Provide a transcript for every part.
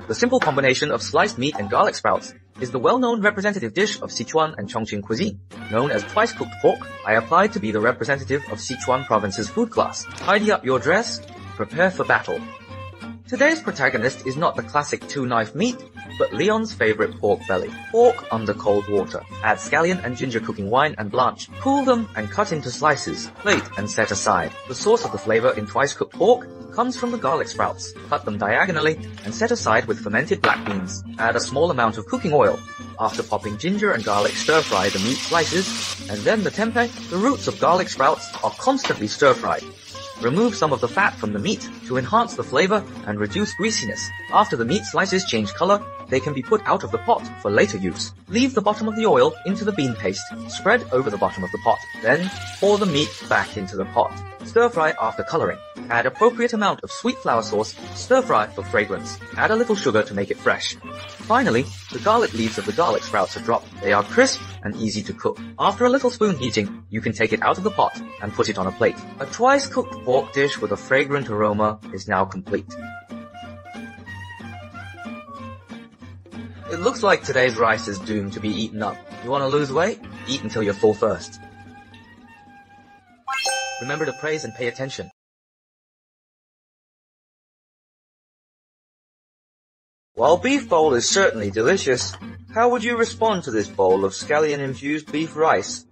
The simple combination of sliced meat and garlic sprouts is the well-known representative dish of Sichuan and Chongqing cuisine. Known as twice-cooked pork, I applied to be the representative of Sichuan province's food class. Tidy up your dress, prepare for battle. Today's protagonist is not the classic two-knife meat, but Leon's favorite pork belly. Pork under cold water. Add scallion and ginger cooking wine and blanch. Cool them and cut into slices. Plate and set aside. The source of the flavor in twice-cooked pork comes from the garlic sprouts. Cut them diagonally and set aside with fermented black beans. Add a small amount of cooking oil. After popping ginger and garlic, stir-fry the meat slices, and then the tempeh. The roots of garlic sprouts are constantly stir-fried. Remove some of the fat from the meat to enhance the flavor and reduce greasiness. After the meat slices change color, they can be put out of the pot for later use. Leave the bottom of the oil into the bean paste. Spread over the bottom of the pot. Then pour the meat back into the pot. Stir fry after coloring. Add appropriate amount of sweet flour sauce. Stir fry for fragrance. Add a little sugar to make it fresh. Finally, the garlic leaves of the garlic sprouts are dropped. They are crisp and easy to cook. After a little spoon heating, you can take it out of the pot and put it on a plate. A twice-cooked pork dish with a fragrant aroma is now complete. It looks like today's rice is doomed to be eaten up. You want to lose weight? Eat until you're full first. Remember to praise and pay attention. While beef bowl is certainly delicious, how would you respond to this bowl of scallion-infused beef rice?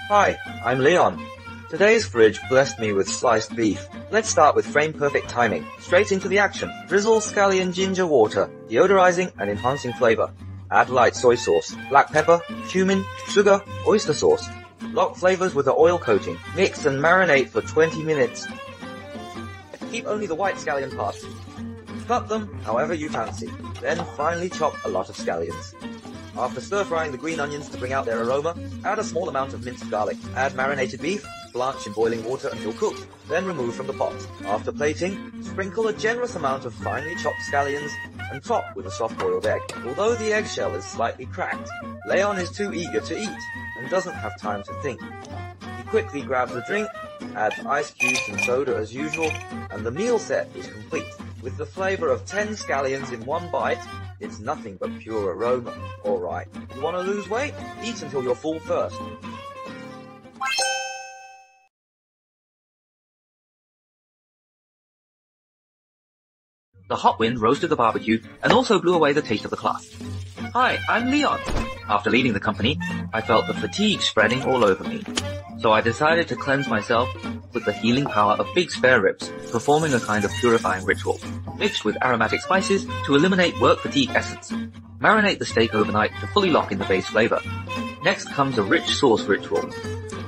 Hi, I'm Leon. Today's fridge blessed me with sliced beef. Let's start with frame-perfect timing. Straight into the action. Drizzle scallion ginger water, deodorizing and enhancing flavor. Add light soy sauce, black pepper, cumin, sugar, oyster sauce. Lock flavors with the oil coating. Mix and marinate for 20 minutes. Keep only the white scallion parts. Cut them however you fancy. Then finely chop a lot of scallions. After stir-frying the green onions to bring out their aroma, add a small amount of minced garlic. Add marinated beef, blanch in boiling water until cooked, then remove from the pot. After plating, sprinkle a generous amount of finely chopped scallions and top with a soft-boiled egg. Although the eggshell is slightly cracked, Leon is too eager to eat and doesn't have time to think. He quickly grabs a drink, adds ice cubes and soda as usual, and the meal set is complete. With the flavor of 10 scallions in one bite, it's nothing but pure aroma. Alright, you want to lose weight? Eat until you're full first. The hot wind roasted the barbecue and also blew away the taste of the cloth. Hi, I'm Leon. After leaving the company, I felt the fatigue spreading all over me. So I decided to cleanse myself with the healing power of big spare ribs, performing a kind of purifying ritual, mixed with aromatic spices to eliminate work fatigue essence. Marinate the steak overnight to fully lock in the base flavor. Next comes a rich sauce ritual.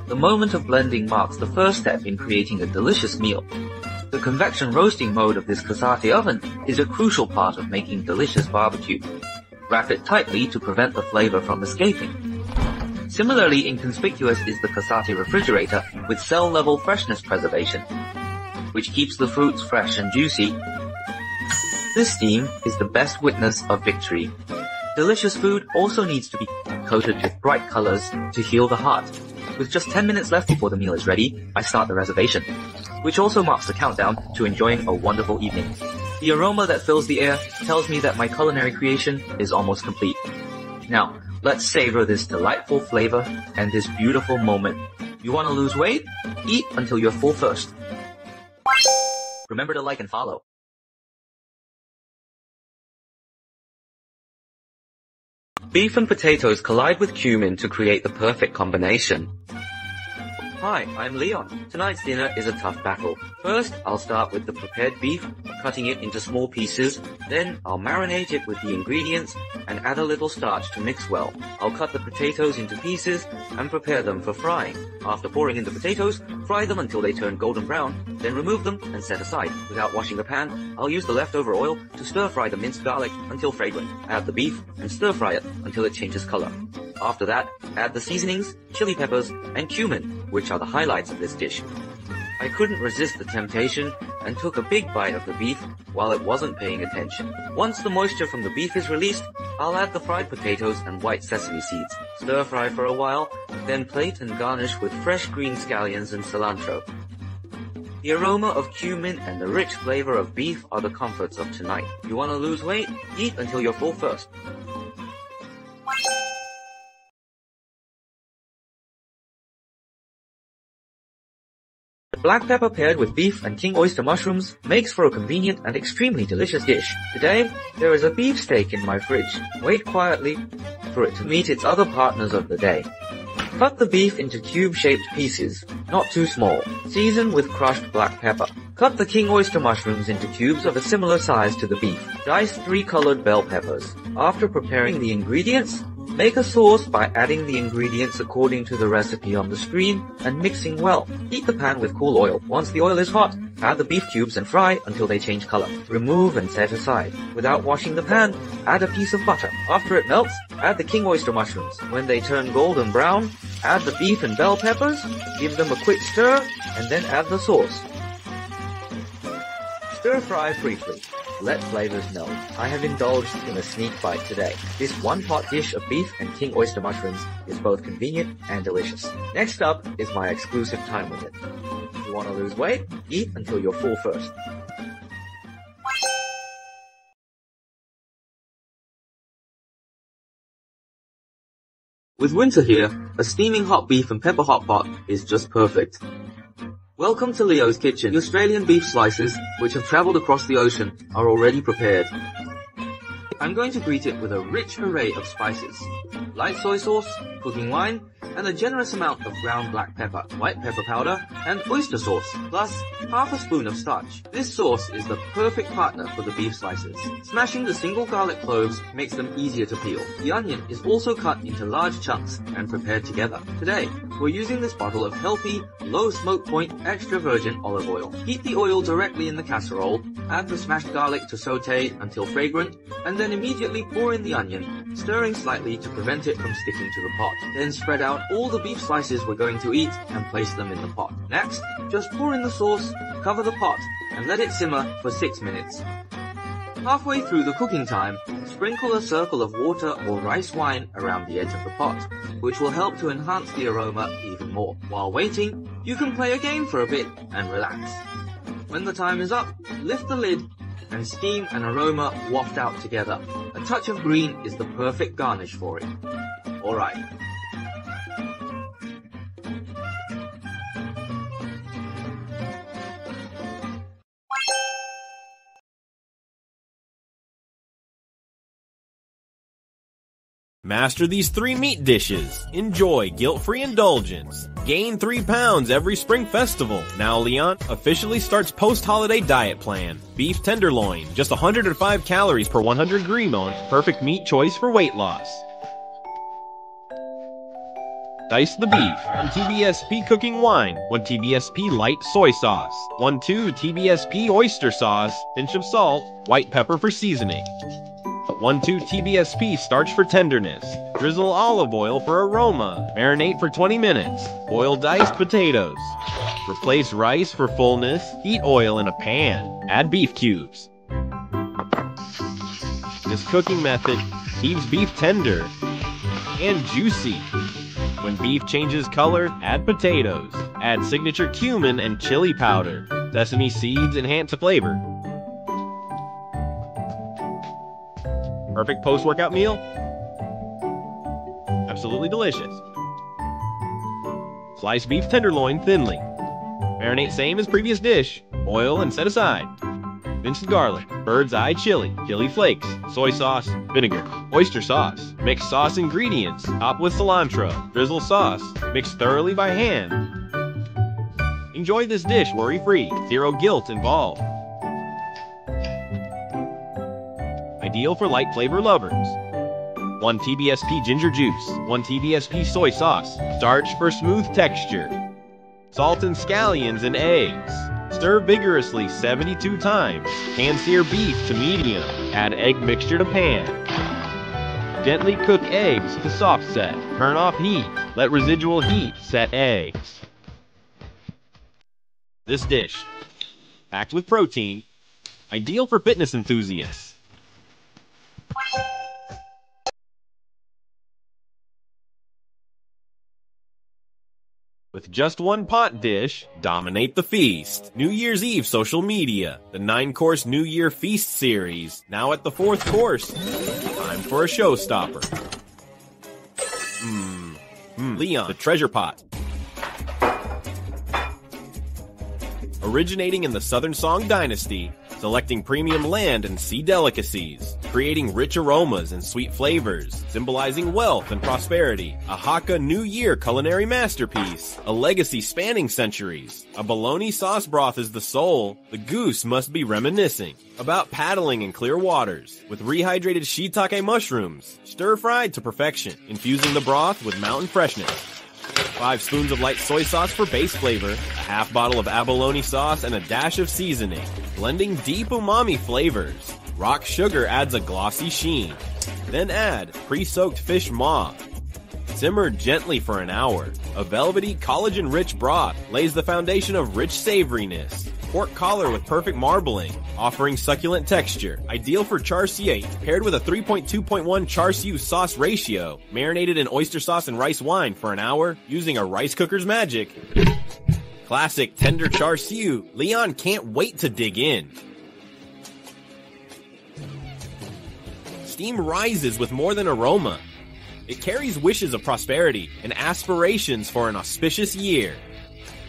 The moment of blending marks the first step in creating a delicious meal. The convection roasting mode of this Casati oven is a crucial part of making delicious barbecue. Wrap it tightly to prevent the flavor from escaping. Similarly inconspicuous is the Casati refrigerator with cell-level freshness preservation, which keeps the fruits fresh and juicy. This steam is the best witness of victory. Delicious food also needs to be coated with bright colors to heal the heart. With just 10 minutes left before the meal is ready, I start the reservation, which also marks the countdown to enjoying a wonderful evening. The aroma that fills the air tells me that my culinary creation is almost complete. Now, let's savor this delightful flavor and this beautiful moment. You want to lose weight? Eat until you're full first. Remember to like and follow. Beef and potatoes collide with cumin to create the perfect combination. Hi, I'm Leon. Tonight's dinner is a tough battle. First, I'll start with the prepared beef, cutting it into small pieces. Then, I'll marinate it with the ingredients and add a little starch to mix well. I'll cut the potatoes into pieces and prepare them for frying. After pouring in the potatoes, fry them until they turn golden brown, then remove them and set aside. Without washing the pan, I'll use the leftover oil to stir-fry the minced garlic until fragrant. Add the beef and stir-fry it until it changes color. After that, add the seasonings, chili peppers, and cumin, which are the highlights of this dish. I couldn't resist the temptation and took a big bite of the beef while it wasn't paying attention. Once the moisture from the beef is released, I'll add the fried potatoes and white sesame seeds. Stir fry for a while, then plate and garnish with fresh green scallions and cilantro. The aroma of cumin and the rich flavor of beef are the comforts of tonight. You want to lose weight? Eat until you're full first. Black pepper paired with beef and king oyster mushrooms makes for a convenient and extremely delicious dish. Today, there is a beef steak in my fridge. Wait quietly for it to meet its other partners of the day. Cut the beef into cube-shaped pieces, not too small. Season with crushed black pepper. Cut the king oyster mushrooms into cubes of a similar size to the beef. Dice 3 colored bell peppers. After preparing the ingredients, make a sauce by adding the ingredients according to the recipe on the screen and mixing well. Heat the pan with cool oil. Once the oil is hot, add the beef cubes and fry until they change color. Remove and set aside. Without washing the pan, add a piece of butter. After it melts, add the king oyster mushrooms. When they turn golden brown, add the beef and bell peppers, give them a quick stir, and then add the sauce. Stir fry briefly. Let flavors meld. I have indulged in a sneak bite today. This one-pot dish of beef and king oyster mushrooms is both convenient and delicious. Next up is my exclusive time limit. If you want to lose weight, eat until you're full first. With winter here, a steaming hot beef and pepper hot pot is just perfect. Welcome to Leo's Kitchen. The Australian beef slices, which have travelled across the ocean, are already prepared. I'm going to greet it with a rich array of spices. Light soy sauce, cooking wine, and a generous amount of ground black pepper, white pepper powder, and oyster sauce, plus half a spoon of starch. This sauce is the perfect partner for the beef slices. Smashing the single garlic cloves makes them easier to peel. The onion is also cut into large chunks and prepared together. Today, we're using this bottle of healthy, low smoke point extra virgin olive oil. Heat the oil directly in the casserole, add the smashed garlic to saute until fragrant, and then immediately pour in the onion, stirring slightly to prevent it from sticking to the pot. Then spread out all the beef slices we're going to eat and place them in the pot. Next, just pour in the sauce, cover the pot, and let it simmer for 6 minutes. Halfway through the cooking time, sprinkle a circle of water or rice wine around the edge of the pot, which will help to enhance the aroma even more. While waiting, you can play a game for a bit and relax. When the time is up, lift the lid and steam and aroma waft out together. A touch of green is the perfect garnish for it. Alright. Master these 3 meat dishes. Enjoy guilt-free indulgence. Gain 3 pounds every spring festival. Now Leon officially starts post-holiday diet plan. Beef tenderloin, just 105 calories per 100 grams. Perfect meat choice for weight loss. Dice the beef. 1 TBSP cooking wine. 1 TBSP light soy sauce. 1/2 TBSP oyster sauce. Pinch of salt. White pepper for seasoning. 1/2 TBSP starch for tenderness. Drizzle olive oil for aroma. Marinate for 20 minutes. Boil diced potatoes. Replace rice for fullness. Heat oil in a pan. Add beef cubes. This cooking method keeps beef tender and juicy. When beef changes color, add potatoes. Add signature cumin and chili powder. Sesame seeds enhance the flavor. Perfect post-workout meal. Absolutely delicious. Slice beef tenderloin thinly. Marinate same as previous dish. Oil and set aside. Minced garlic, bird's eye chili, chili flakes, soy sauce, vinegar, oyster sauce. Mix sauce ingredients. Top with cilantro. Drizzle sauce. Mix thoroughly by hand. Enjoy this dish worry-free. Zero guilt involved. Ideal for light flavor lovers. 1 TBSP ginger juice, 1 TBSP soy sauce, starch for smooth texture. Salt and scallions and eggs. Stir vigorously 72 times. Pan-sear beef to medium. Add egg mixture to pan. Gently cook eggs to soft set. Turn off heat. Let residual heat set eggs. This dish, packed with protein, ideal for fitness enthusiasts. With just one pot dish, dominate the feast. New Year's Eve social media. The 9-course New Year Feast series. Now at the 4th course. Time for a showstopper. Leon, the treasure pot. Originating in the Southern Song Dynasty, selecting premium land and sea delicacies, creating rich aromas and sweet flavors, symbolizing wealth and prosperity, a Hakka New Year culinary masterpiece, a legacy spanning centuries. A bologna sauce broth is the soul, the goose must be reminiscing, about paddling in clear waters, with rehydrated shiitake mushrooms, stir-fried to perfection, infusing the broth with mountain freshness. 5 spoons of light soy sauce for base flavor, a half bottle of abalone sauce, and a dash of seasoning, blending deep umami flavors. Rock sugar adds a glossy sheen. Then add pre-soaked fish maw. Simmer gently for an hour. A velvety, collagen-rich broth lays the foundation of rich savoriness. Pork collar with perfect marbling, offering succulent texture. Ideal for char siu, paired with a 3.2.1 char siu sauce ratio. Marinated in oyster sauce and rice wine for an hour, using a rice cooker's magic. Classic tender char siu. Leon can't wait to dig in. Steam rises with more than aroma. It carries wishes of prosperity and aspirations for an auspicious year.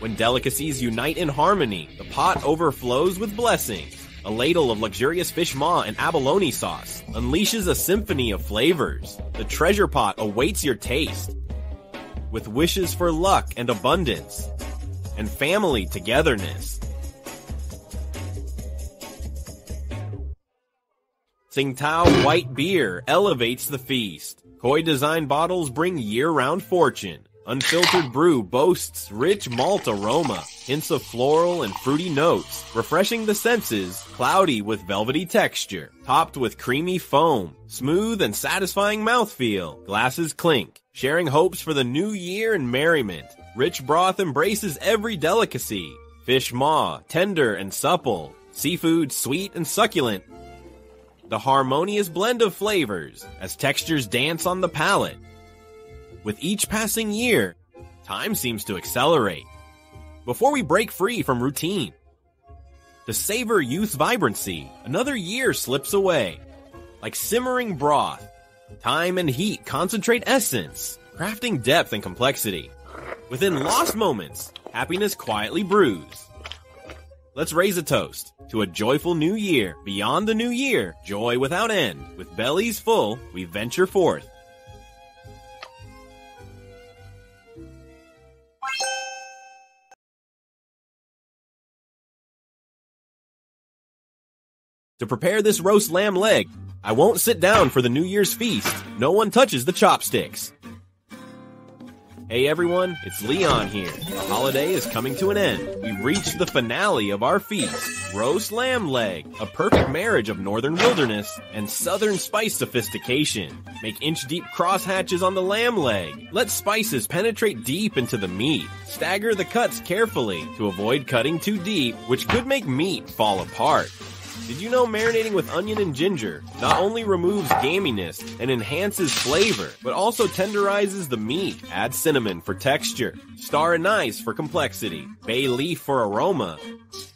When delicacies unite in harmony, the pot overflows with blessings. A ladle of luxurious fish maw and abalone sauce unleashes a symphony of flavors. The treasure pot awaits your taste. With wishes for luck and abundance, and family togetherness. Tsingtao White Beer elevates the feast. Koi design bottles bring year-round fortune. Unfiltered brew boasts rich malt aroma, hints of floral and fruity notes, refreshing the senses, cloudy with velvety texture, topped with creamy foam, smooth and satisfying mouthfeel. Glasses clink, sharing hopes for the new year and merriment. Rich broth embraces every delicacy. Fish maw, tender and supple. Seafood, sweet and succulent. The harmonious blend of flavors as textures dance on the palate. With each passing year, time seems to accelerate. Before we break free from routine, to savor youth's vibrancy, another year slips away. Like simmering broth, time and heat concentrate essence, crafting depth and complexity. Within lost moments, happiness quietly brews. Let's raise a toast to a joyful new year. Beyond the new year, joy without end. With bellies full, we venture forth. To prepare this roast lamb leg, I won't sit down for the New Year's feast. No one touches the chopsticks. Hey everyone, it's Leon here. The holiday is coming to an end. We've reached the finale of our feast. Roast lamb leg, a perfect marriage of northern wilderness and southern spice sophistication. Make inch-deep crosshatches on the lamb leg. Let spices penetrate deep into the meat. Stagger the cuts carefully to avoid cutting too deep, which could make meat fall apart. Did you know marinating with onion and ginger not only removes gaminess and enhances flavor, but also tenderizes the meat? Add cinnamon for texture, star anise for complexity, bay leaf for aroma,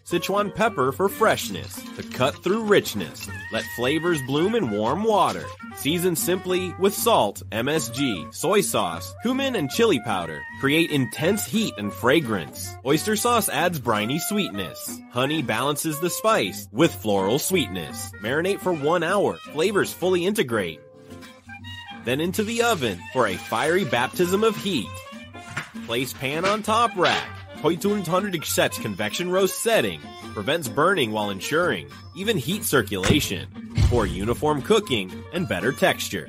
Sichuan pepper for freshness, to cut through richness. Let flavors bloom in warm water. Season simply with salt, MSG, soy sauce, cumin, and chili powder. Create intense heat and fragrance. Oyster sauce adds briny sweetness. Honey balances the spice with floral sweetness. Marinate for 1 hour. Flavors fully integrate. Then into the oven for a fiery baptism of heat. Place pan on top rack. 1200 sets convection roast setting. Prevents burning while ensuring even heat circulation for uniform cooking and better texture.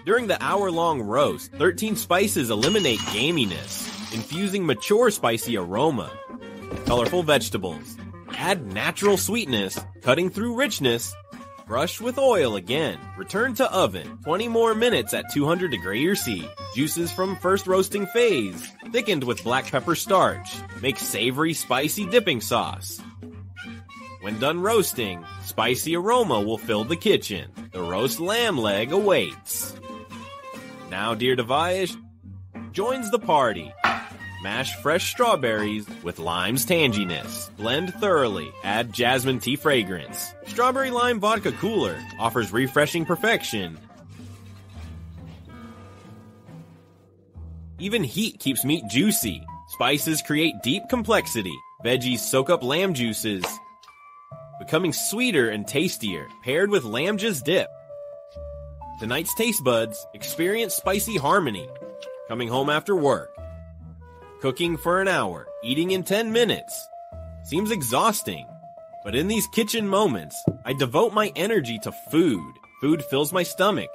During the hour-long roast, 13 spices eliminate gaminess, infusing mature spicy aroma. Colorful vegetables. Add natural sweetness, cutting through richness. Brush with oil again. Return to oven. 20 more minutes at 200 degrees C. Juices from first roasting phase. Thickened with black pepper starch. Make savory, spicy dipping sauce. When done roasting, spicy aroma will fill the kitchen. The roast lamb leg awaits. Now dear Devayesh joins the party. Mash fresh strawberries with lime's tanginess. Blend thoroughly. Add jasmine tea fragrance. Strawberry Lime Vodka Cooler offers refreshing perfection. Even heat keeps meat juicy. Spices create deep complexity. Veggies soak up lamb juices, becoming sweeter and tastier, paired with lamb jizz dip. Tonight's taste buds experience spicy harmony. Coming home after work. Cooking for an hour, eating in 10 minutes. Seems exhausting, but in these kitchen moments, I devote my energy to food. Food fills my stomach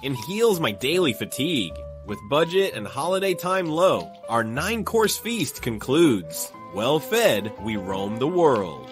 and heals my daily fatigue. With budget and holiday time low, our 9-course feast concludes. Well fed, we roam the world.